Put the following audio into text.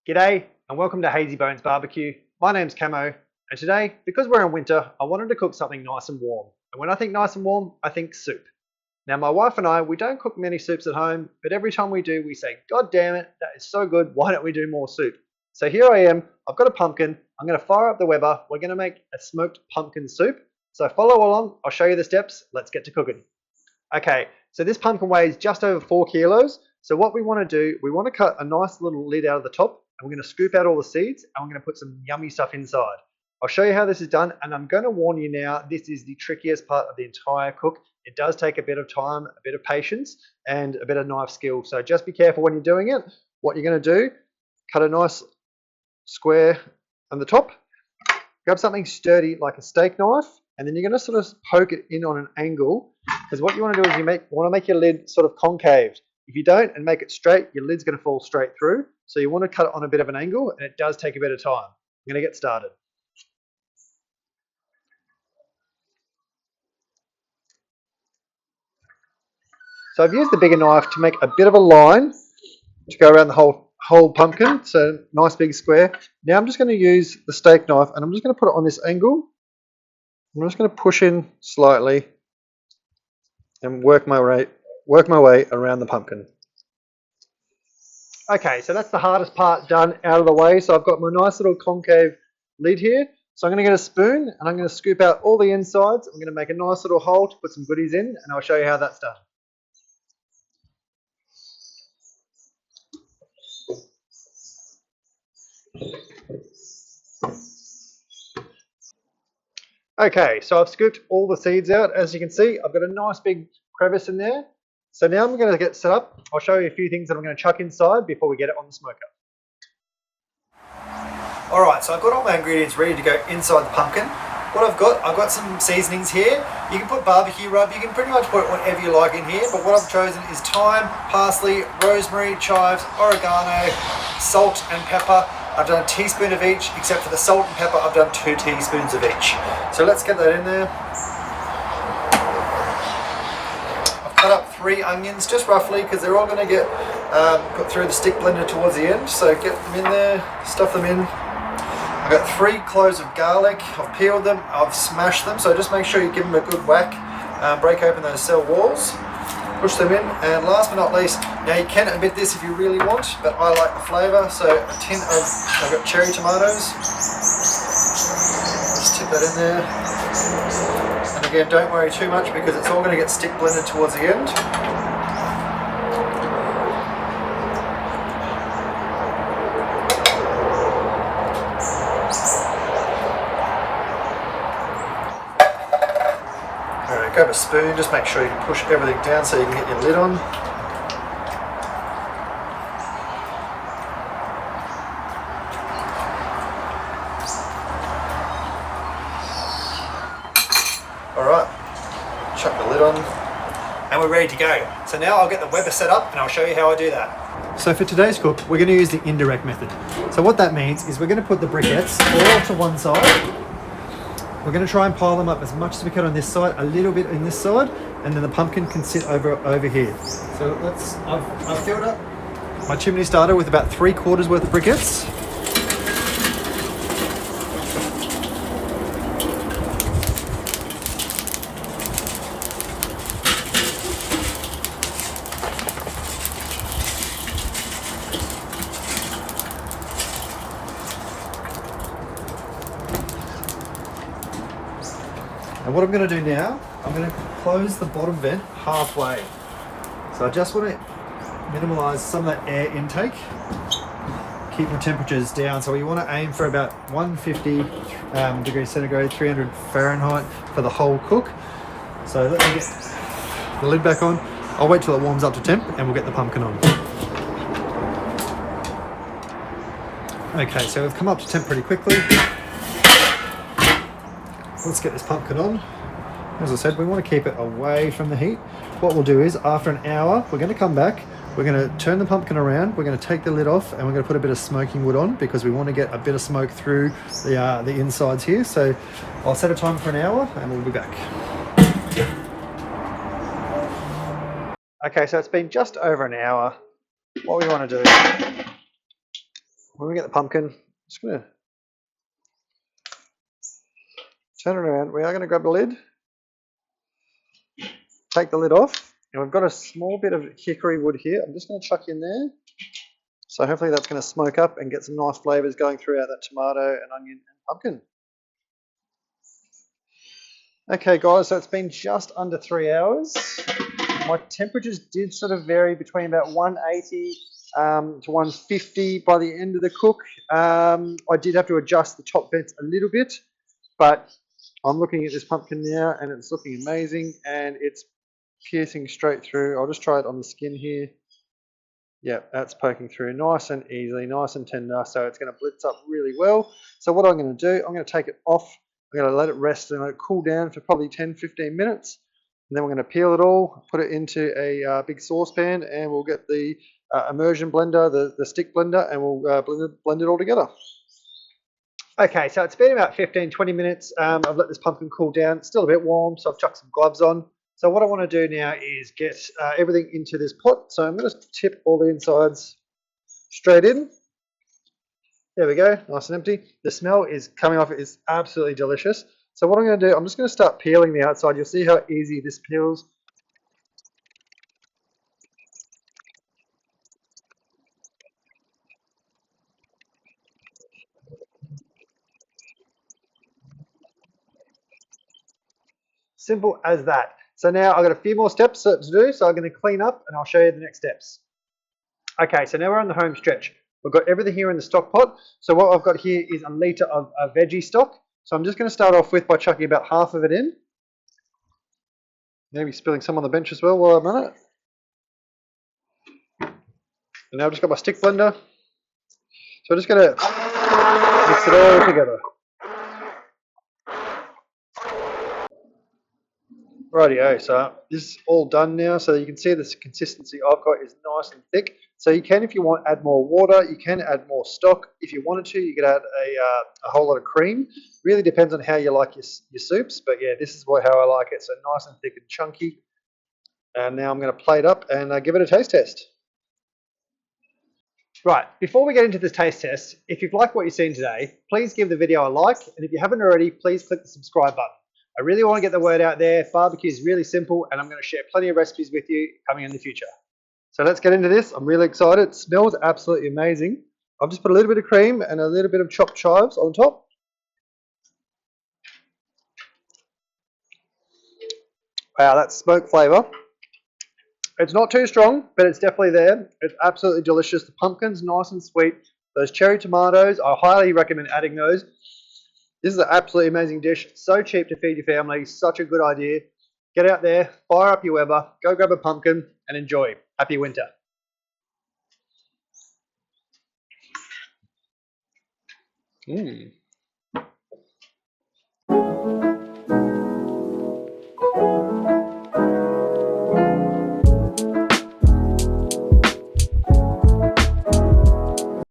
G'day and welcome to Hazy Bones Barbecue. My name's Camo and today, because we're in winter, I wanted to cook something nice and warm. And when I think nice and warm, I think soup. Now my wife and I, we don't cook many soups at home, but every time we do, we say, God damn it, that is so good, why don't we do more soup? So here I am, I've got a pumpkin, I'm going to fire up the Weber, we're going to make a smoked pumpkin soup. So follow along, I'll show you the steps, let's get to cooking. Okay, so this pumpkin weighs just over 4 kilos. So what we want to do, we want to cut a nice little lid out of the top and we're going to scoop out all the seeds and we're going to put some yummy stuff inside. I'll show you how this is done and I'm going to warn you now, this is the trickiest part of the entire cook. It does take a bit of time, a bit of patience and a bit of knife skill. So just be careful when you're doing it. What you're going to do, cut a nice square on the top, grab something sturdy like a steak knife and then you're going to sort of poke it in on an angle because what you want to do is you want to make your lid sort of concave. If you don't and make it straight, your lid's going to fall straight through. So you want to cut it on a bit of an angle and it does take a bit of time. I'm going to get started. So I've used the bigger knife to make a bit of a line to go around the whole pumpkin. So nice big square. Now I'm just going to use the steak knife and I'm just going to put it on this angle. I'm just going to push in slightly and work my way around the pumpkin. Okay, so that's the hardest part done out of the way. So I've got my nice little concave lid here. So I'm going to get a spoon and I'm going to scoop out all the insides. I'm going to make a nice little hole to put some goodies in and I'll show you how that's done. Okay, so I've scooped all the seeds out. As you can see, I've got a nice big crevice in there. So now I'm going to get set up. I'll show you a few things that I'm going to chuck inside before we get it on the smoker. Alright, so I've got all my ingredients ready to go inside the pumpkin. What I've got some seasonings here. You can put barbecue rub, you can pretty much put whatever you like in here, but what I've chosen is thyme, parsley, rosemary, chives, oregano, salt and pepper. I've done a teaspoon of each, except for the salt and pepper, I've done 2 teaspoons of each. So let's get that in there. I've cut up 3 onions, just roughly, because they're all going to get put through the stick blender towards the end. So get them in there, stuff them in. I've got 3 cloves of garlic. I've peeled them, I've smashed them, so just make sure you give them a good whack. Break open those cell walls, push them in, and last but not least, now you can omit this if you really want, but I like the flavour, so a tin of, I've got cherry tomatoes. Just tip that in there. And again, don't worry too much because it's all going to get stick blended towards the end. Grab a spoon, just make sure you can push everything down so you can get your lid on. Alright, chuck the lid on and we're ready to go. So now I'll get the Weber set up and I'll show you how I do that. So for today's cook, we're going to use the indirect method. So what that means is we're going to put the briquettes all to one side. We're going to try and pile them up as much as we can on this side, a little bit in this side, and then the pumpkin can sit over here. So I've filled up my chimney starter with about 3/4 worth of briquettes. And what I'm going to do now, I'm going to close the bottom vent halfway. So I just want to minimise some of that air intake, keep the temperatures down. So you want to aim for about 150 degrees centigrade, 300 Fahrenheit for the whole cook. So let me get the lid back on. I'll wait till it warms up to temp and we'll get the pumpkin on. Okay, so we've come up to temp pretty quickly. Let's get this pumpkin on. As I said, we want to keep it away from the heat. What we'll do is, after an hour, we're going to come back, we're going to turn the pumpkin around, we're going to take the lid off, and we're going to put a bit of smoking wood on because we want to get a bit of smoke through the insides here. So I'll set a time for an hour and we'll be back. Okay, so it's been just over an hour. What we want to do when we get the pumpkin, I'm just going to turn it around. We are going to grab the lid, take the lid off, and we've got a small bit of hickory wood here. I'm just going to chuck in there. So hopefully that's going to smoke up and get some nice flavours going throughout that tomato and onion and pumpkin. Okay guys, so it's been just under 3 hours. My temperatures did sort of vary between about 180 to 150 by the end of the cook. I did have to adjust the top vents a little bit, but I'm looking at this pumpkin now and it's looking amazing and it's piercing straight through. I'll just try it on the skin here. Yeah, that's poking through nice and easily, nice and tender, so it's going to blitz up really well. So what I'm going to do, I'm going to take it off, I'm going to let it rest and let it cool down for probably 10-15 minutes, and then we're going to peel it all, put it into a big saucepan, and we'll get the immersion blender, the stick blender, and we'll blend it all together. Okay, so it's been about 15-20 minutes. I've let this pumpkin cool down. It's still a bit warm, so I've chucked some gloves on. So what I want to do now is get everything into this pot. So I'm going to tip all the insides straight in. There we go, nice and empty. The smell is coming off, it is absolutely delicious. So what I'm going to do, I'm just going to start peeling the outside. You'll see how easy this peels. Simple as that. So now I've got a few more steps to do, so I'm going to clean up and I'll show you the next steps. Okay, so now we're on the home stretch. We've got everything here in the stock pot. So what I've got here is a litre of veggie stock. So I'm just going to start off with by chucking about half of it in. Maybe spilling some on the bench as well while I'm at it. And now I've just got my stick blender. So I'm just going to mix it all together. Rightio, so this is all done now, so you can see this consistency I've got is nice and thick. So you can, if you want, add more water, you can add more stock. If you wanted to, you could add a whole lot of cream. Really depends on how you like your soups, but yeah, this is how I like it, so nice and thick and chunky. And now I'm going to plate up and give it a taste test. Right, before we get into this taste test, if you've liked what you've seen today, please give the video a like, and if you haven't already, please click the subscribe button. I really want to get the word out there. Barbecue is really simple, and I'm going to share plenty of recipes with you coming in the future. So let's get into this. I'm really excited. It smells absolutely amazing. I've just put a little bit of cream and a little bit of chopped chives on top. Wow, that smoke flavour. It's not too strong, but it's definitely there. It's absolutely delicious. The pumpkin's nice and sweet. Those cherry tomatoes, I highly recommend adding those. This is an absolutely amazing dish. So cheap to feed your family. Such a good idea. Get out there, fire up your Weber, go grab a pumpkin and enjoy. Happy winter.